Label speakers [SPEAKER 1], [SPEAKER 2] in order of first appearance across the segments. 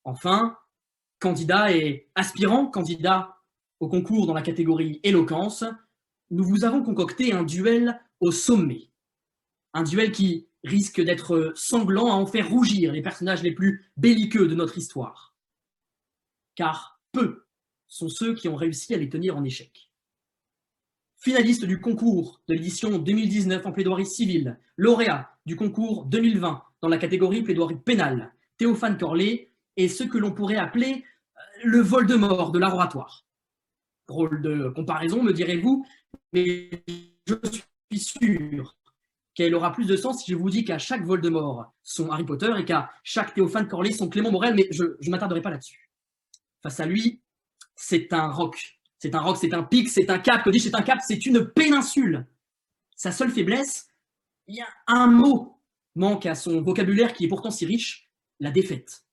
[SPEAKER 1] Enfin, candidats et aspirants candidats au concours dans la catégorie éloquence, nous vous avons concocté un duel au sommet. Un duel qui risque d'être sanglant à en faire rougir les personnages les plus belliqueux de notre histoire. Car peu sont ceux qui ont réussi à les tenir en échec. Finaliste du concours de l'édition 2019 en plaidoirie civile, lauréat du concours 2020 dans la catégorie plaidoirie pénale, Théophane Corley est ce que l'on pourrait appeler le Voldemort de l'art oratoire. Drôle de comparaison, me direz-vous, mais je suis sûr qu'elle aura plus de sens si je vous dis qu'à chaque Voldemort son Harry Potter et qu'à chaque Théophane Corley son Clément Morel, mais je ne m'attarderai pas là-dessus. Face à lui, c'est un roc. C'est un roc, c'est un pic, c'est un cap. Que dis-je, c'est un cap, c'est une péninsule. Sa seule faiblesse, il y a un mot manque à son vocabulaire qui est pourtant si riche, la défaite.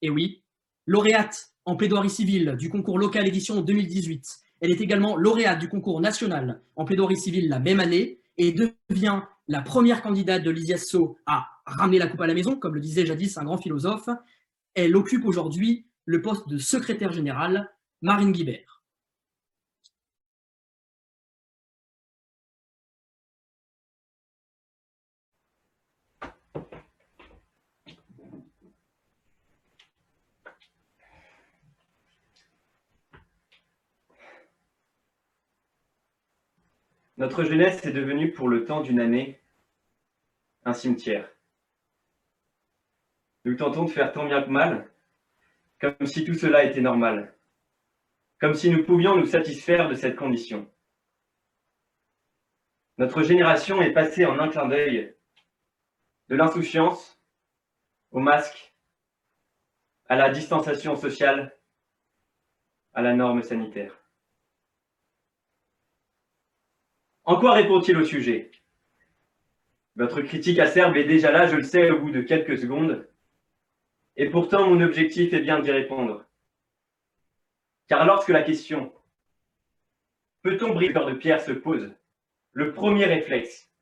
[SPEAKER 1] Et oui, lauréate en plaidoirie civile du concours local édition 2018, elle est également lauréate du concours national en plaidoirie civile la même année et devient la première candidate de l'ISIASO à ramener la coupe à la maison, comme le disait jadis un grand philosophe. Elle occupe aujourd'hui le poste de secrétaire générale, Marine Guibert.
[SPEAKER 2] Notre jeunesse est devenue pour le temps d'une année un cimetière. Nous tentons de faire tant bien que mal, comme si tout cela était normal, comme si nous pouvions nous satisfaire de cette condition. Notre génération est passée en un clin d'œil de l'insouciance au masque, à la distanciation sociale, à la norme sanitaire. En quoi répond-il au sujet? Votre critique acerbe est déjà là, je le sais, au bout de quelques secondes, et pourtant mon objectif est bien d'y répondre. Car lorsque la question « peut-on briser le cœur de pierre » se pose, le premier réflexe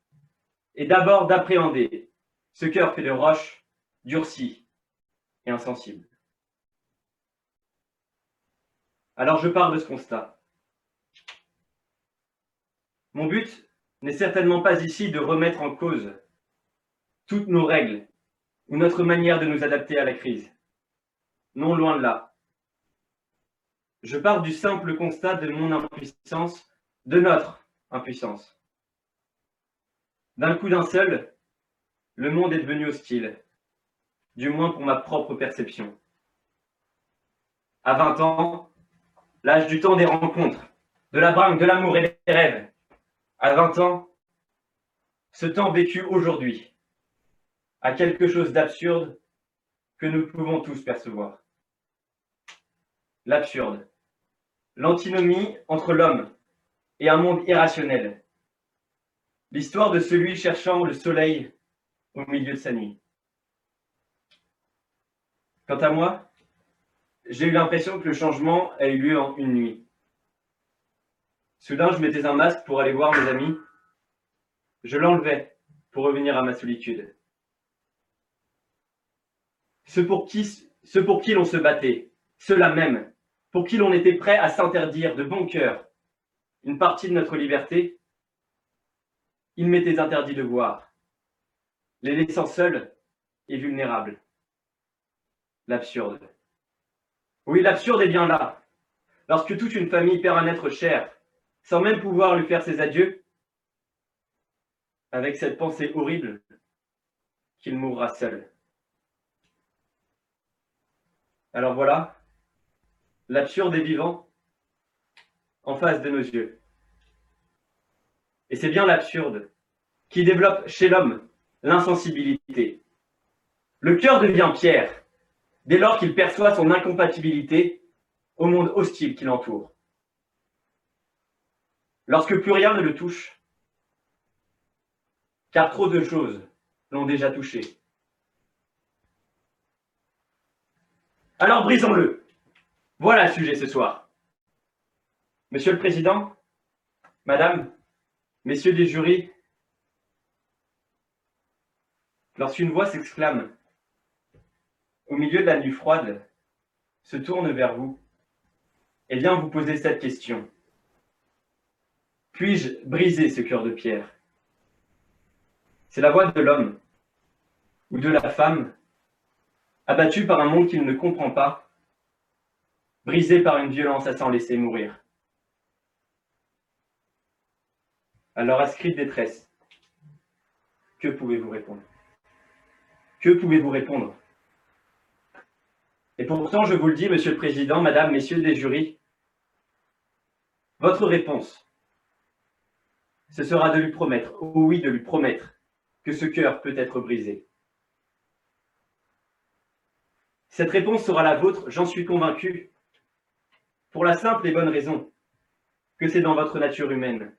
[SPEAKER 2] est d'abord d'appréhender ce cœur fait de roche, durci et insensible. Alors je pars de ce constat. Mon but n'est certainement pas ici de remettre en cause toutes nos règles ou notre manière de nous adapter à la crise. Non, loin de là. Je pars du simple constat de mon impuissance, de notre impuissance. D'un coup d'un seul, le monde est devenu hostile, du moins pour ma propre perception. À 20 ans, l'âge du temps des rencontres, de la bringue, de l'amour et des rêves. À 20 ans, ce temps vécu aujourd'hui a quelque chose d'absurde que nous pouvons tous percevoir. L'absurde, l'antinomie entre l'homme et un monde irrationnel. L'histoire de celui cherchant le soleil au milieu de sa nuit. Quant à moi, j'ai eu l'impression que le changement a eu lieu en une nuit. Soudain, je mettais un masque pour aller voir mes amis. Je l'enlevais pour revenir à ma solitude. Ceux pour qui l'on se battait, ceux-là même, pour qui l'on était prêt à s'interdire de bon cœur une partie de notre liberté, il m'était interdit de voir, les laissant seuls et vulnérables. L'absurde. Oui, l'absurde est bien là. Lorsque toute une famille perd un être cher, sans même pouvoir lui faire ses adieux, avec cette pensée horrible qu'il mourra seul. Alors voilà, l'absurde est vivant en face de nos yeux. Et c'est bien l'absurde qui développe chez l'homme l'insensibilité. Le cœur devient pierre dès lors qu'il perçoit son incompatibilité au monde hostile qui l'entoure. Lorsque plus rien ne le touche, car trop de choses l'ont déjà touché. Alors brisons-le. Voilà le sujet ce soir. Monsieur le Président, Madame, Messieurs des jurys, lorsqu'une voix s'exclame au milieu de la nuit froide se tourne vers vous et vient vous poser cette question. Puis-je briser ce cœur de pierre? C'est la voix de l'homme ou de la femme, abattu par un monde qu'il ne comprend pas, brisé par une violence à s'en laisser mourir. Alors, à ce cri de détresse, que pouvez-vous répondre? Que pouvez-vous répondre? Et pourtant, je vous le dis, Monsieur le Président, Madame, Messieurs des jurys, votre réponse, ce sera de lui promettre, oh oui, de lui promettre, que ce cœur peut être brisé. Cette réponse sera la vôtre, j'en suis convaincu, pour la simple et bonne raison que c'est dans votre nature humaine,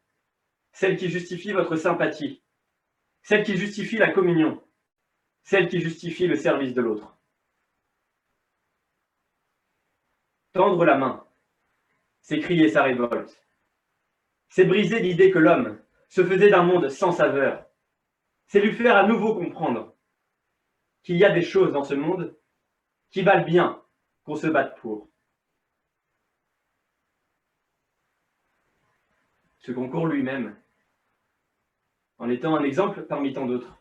[SPEAKER 2] celle qui justifie votre sympathie, celle qui justifie la communion, celle qui justifie le service de l'autre. Tendre la main, c'est crier sa révolte. C'est briser l'idée que l'homme se faisait d'un monde sans saveur. C'est lui faire à nouveau comprendre qu'il y a des choses dans ce monde qui valent bien qu'on se batte pour. Ce concours lui-même, en étant un exemple parmi tant d'autres,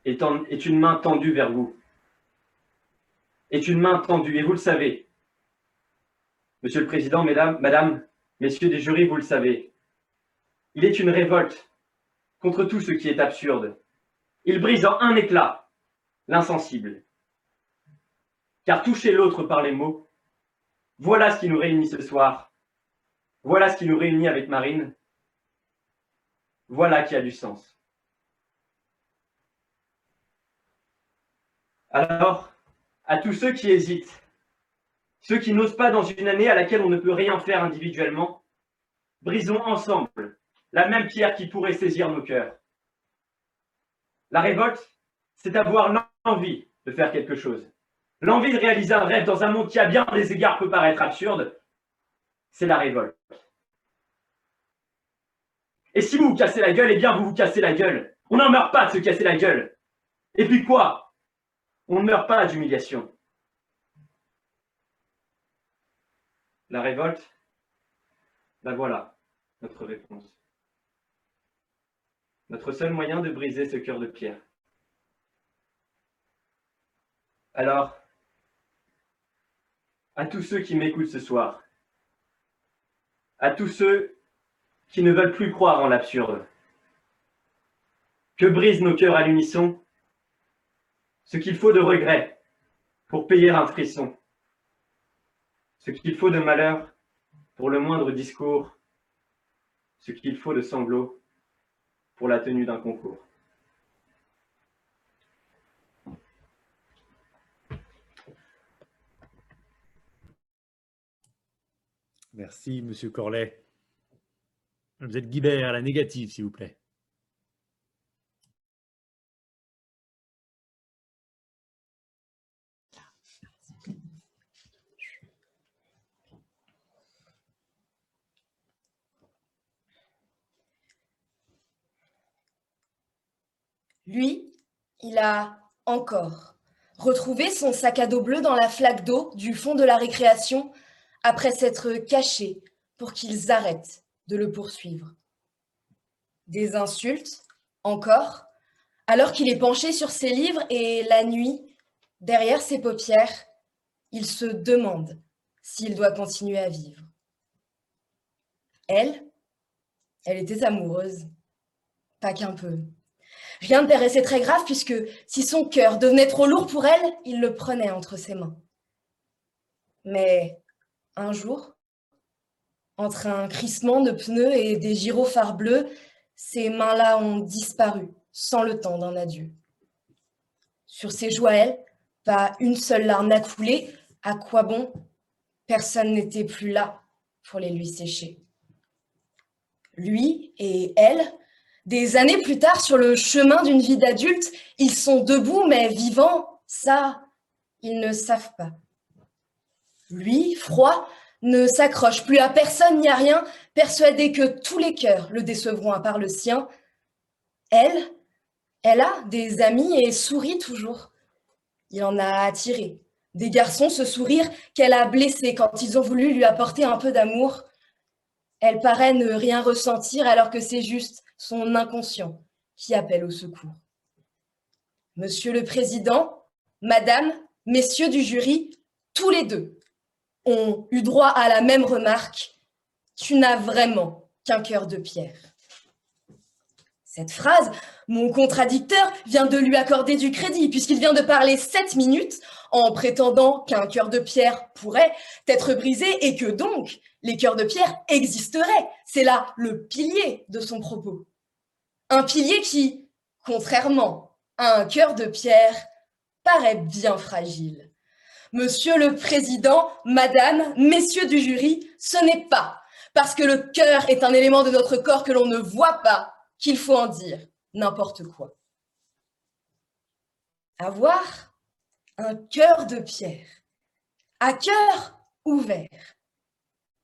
[SPEAKER 2] est une main tendue vers vous. Est une main tendue, et vous le savez. Monsieur le Président, Mesdames, Madame, Messieurs des jurys, vous le savez. Il est une révolte contre tout ce qui est absurde. Il brise en un éclat l'insensible. Car toucher l'autre par les mots, voilà ce qui nous réunit ce soir. Voilà ce qui nous réunit avec Marine. Voilà qui a du sens. Alors, à tous ceux qui hésitent, ceux qui n'osent pas dans une année à laquelle on ne peut rien faire individuellement, brisons ensemble la même pierre qui pourrait saisir nos cœurs. La révolte, c'est avoir l'envie de faire quelque chose. L'envie de réaliser un rêve dans un monde qui, à bien des égards, peut paraître absurde. C'est la révolte. Et si vous vous cassez la gueule, eh bien vous vous cassez la gueule. On n'en meurt pas de se casser la gueule. Et puis quoi? On ne meurt pas d'humiliation. La révolte, ben voilà notre réponse. Notre seul moyen de briser ce cœur de pierre. Alors, à tous ceux qui m'écoutent ce soir, à tous ceux qui ne veulent plus croire en l'absurde, que brisent nos cœurs à l'unisson, ce qu'il faut de regret pour payer un frisson, ce qu'il faut de malheur pour le moindre discours, ce qu'il faut de sanglots pour la tenue d'un concours.
[SPEAKER 3] Merci, Monsieur Corlet. Vous êtes Guibert à la négative, s'il vous plaît.
[SPEAKER 4] Lui, il a encore retrouvé son sac à dos bleu dans la flaque d'eau du fond de la récréation après s'être caché pour qu'ils arrêtent de le poursuivre. Des insultes, encore, alors qu'il est penché sur ses livres et la nuit, derrière ses paupières, il se demande s'il doit continuer à vivre. Elle était amoureuse, pas qu'un peu. Rien ne paraissait très grave puisque si son cœur devenait trop lourd pour elle, il le prenait entre ses mains. Mais un jour, entre un crissement de pneus et des gyrophares bleus, ces mains-là ont disparu sans le temps d'un adieu. Sur ses joues à elle, pas une seule larme n'a coulé. À quoi bon? Personne n'était plus là pour les lui sécher. Lui et elle, des années plus tard, sur le chemin d'une vie d'adulte, ils sont debout mais vivants, ça, ils ne savent pas. Lui, froid, ne s'accroche plus à personne ni à rien, persuadé que tous les cœurs le décevront à part le sien. Elle a des amis et sourit toujours. Il en a attiré. Des garçons ce sourire qu'elle a blessé quand ils ont voulu lui apporter un peu d'amour. Elle paraît ne rien ressentir alors que c'est juste son inconscient qui appelle au secours. Monsieur le Président, Madame, Messieurs du jury, tous les deux ont eu droit à la même remarque. Tu n'as vraiment qu'un cœur de pierre. Cette phrase, mon contradicteur vient de lui accorder du crédit puisqu'il vient de parler 7 minutes en prétendant qu'un cœur de pierre pourrait être brisé et que donc les cœurs de pierre existeraient. C'est là le pilier de son propos. Un pilier qui, contrairement à un cœur de pierre, paraît bien fragile. Monsieur le Président, Madame, Messieurs du jury, ce n'est pas parce que le cœur est un élément de notre corps que l'on ne voit pas qu'il faut en dire n'importe quoi. Avoir un cœur de pierre, à cœur ouvert.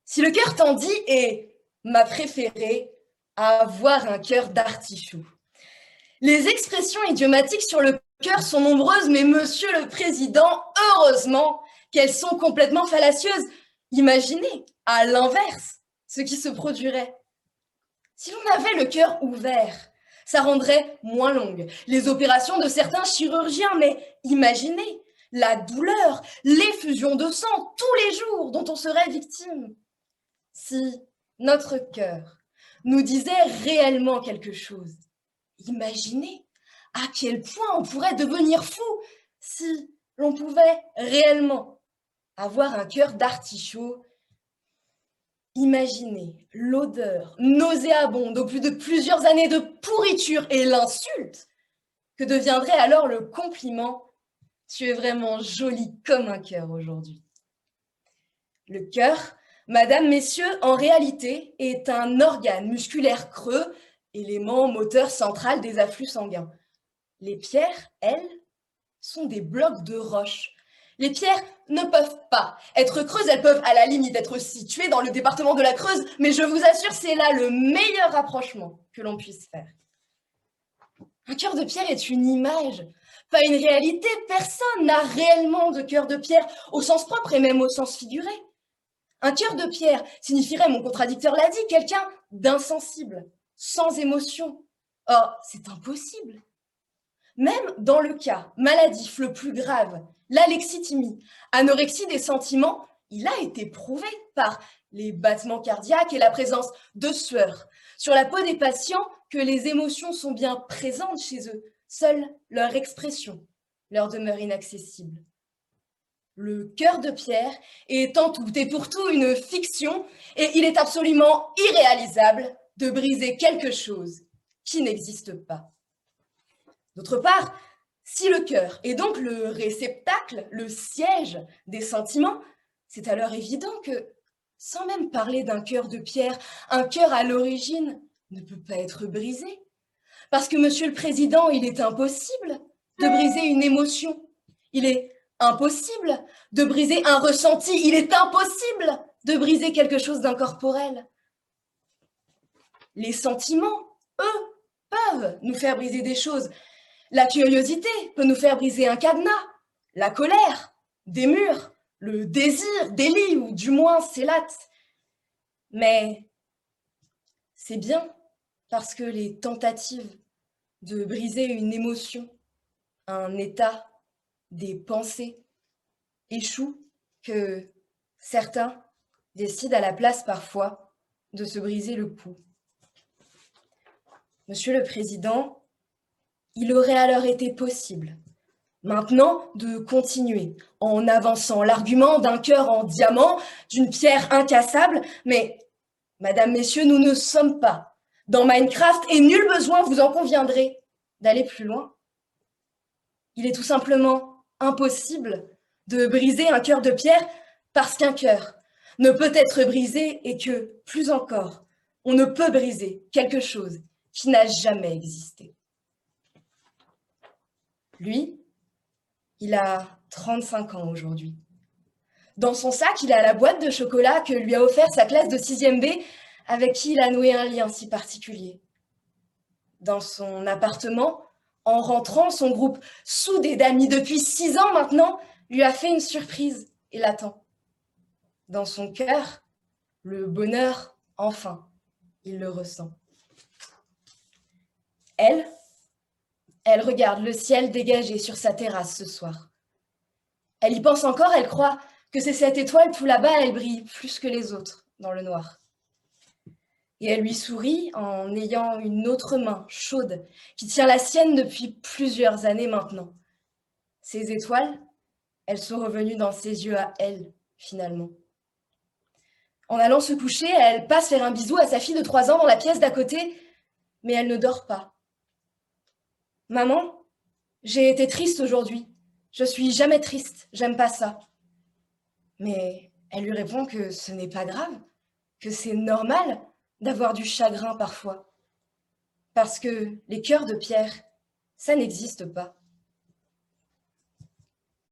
[SPEAKER 4] Si le cœur t'en dit est ma préférée, à avoir un cœur d'artichaut. Les expressions idiomatiques sur le cœur sont nombreuses, mais Monsieur le Président, heureusement qu'elles sont complètement fallacieuses. Imaginez, à l'inverse, ce qui se produirait. Si l'on avait le cœur ouvert, ça rendrait moins longues les opérations de certains chirurgiens, mais imaginez la douleur, l'effusion de sang tous les jours dont on serait victime. Si notre cœur nous disait réellement quelque chose, imaginez à quel point on pourrait devenir fou si l'on pouvait réellement avoir un cœur d'artichaut. Imaginez l'odeur nauséabonde au bout de plusieurs années de pourriture et l'insulte que deviendrait alors le compliment. Tu es vraiment jolie comme un cœur aujourd'hui. Le cœur, Madame, Messieurs, en réalité, est un organe musculaire creux, élément moteur central des afflux sanguins. Les pierres, elles, sont des blocs de roche. Les pierres ne peuvent pas être creuses, elles peuvent à la limite être situées dans le département de la Creuse, mais je vous assure, c'est là le meilleur rapprochement que l'on puisse faire. Un cœur de pierre est une image, pas une réalité. Personne n'a réellement de cœur de pierre au sens propre et même au sens figuré. Un cœur de pierre signifierait, mon contradicteur l'a dit, quelqu'un d'insensible, sans émotion. Or, c'est impossible. Même dans le cas maladif le plus grave, l'alexithymie, anorexie des sentiments, il a été prouvé par les battements cardiaques et la présence de sueur sur la peau des patients que les émotions sont bien présentes chez eux. Seule leur expression leur demeure inaccessible. Le cœur de pierre est en tout et pour tout une fiction et il est absolument irréalisable de briser quelque chose qui n'existe pas. D'autre part, si le cœur est donc le réceptacle, le siège des sentiments, c'est alors évident que, sans même parler d'un cœur de pierre, un cœur à l'origine ne peut pas être brisé. Parce que, Monsieur le Président, il est impossible de briser une émotion. Il est impossible de briser un ressenti. Il est impossible de briser quelque chose d'incorporel. Les sentiments, eux, peuvent nous faire briser des choses. La curiosité peut nous faire briser un cadenas, la colère, des murs, le désir, des lits ou du moins ses lattes. Mais c'est bien parce que les tentatives de briser une émotion, un état, des pensées échouent que certains décident à la place parfois de se briser le cou. Monsieur le Président, il aurait alors été possible, maintenant, de continuer en avançant l'argument d'un cœur en diamant, d'une pierre incassable, mais, Madame, Messieurs, nous ne sommes pas dans Minecraft et nul besoin, vous en conviendrez, d'aller plus loin. Il est tout simplement impossible de briser un cœur de pierre parce qu'un cœur ne peut être brisé et que, plus encore, on ne peut briser quelque chose qui n'a jamais existé. Lui, il a 35 ans aujourd'hui. Dans son sac, il a la boîte de chocolat que lui a offert sa classe de 6e B avec qui il a noué un lien si particulier. Dans son appartement, En rentrant, son groupe soudé d'amis depuis 6 ans maintenant lui a fait une surprise et l'attend. Dans son cœur, le bonheur, enfin, il le ressent. Elle regarde le ciel dégagé sur sa terrasse ce soir. Elle y pense encore, elle croit que c'est cette étoile tout là-bas, elle brille plus que les autres dans le noir. Et elle lui sourit en ayant une autre main chaude qui tient la sienne depuis plusieurs années maintenant. Ces étoiles, elles sont revenues dans ses yeux à elle, finalement. En allant se coucher, elle passe faire un bisou à sa fille de 3 ans dans la pièce d'à côté, mais elle ne dort pas. « Maman, j'ai été triste aujourd'hui. Je suis jamais triste, j'aime pas ça. » Mais elle lui répond que ce n'est pas grave, que c'est normal d'avoir du chagrin parfois. Parce que les cœurs de pierre, ça n'existe pas.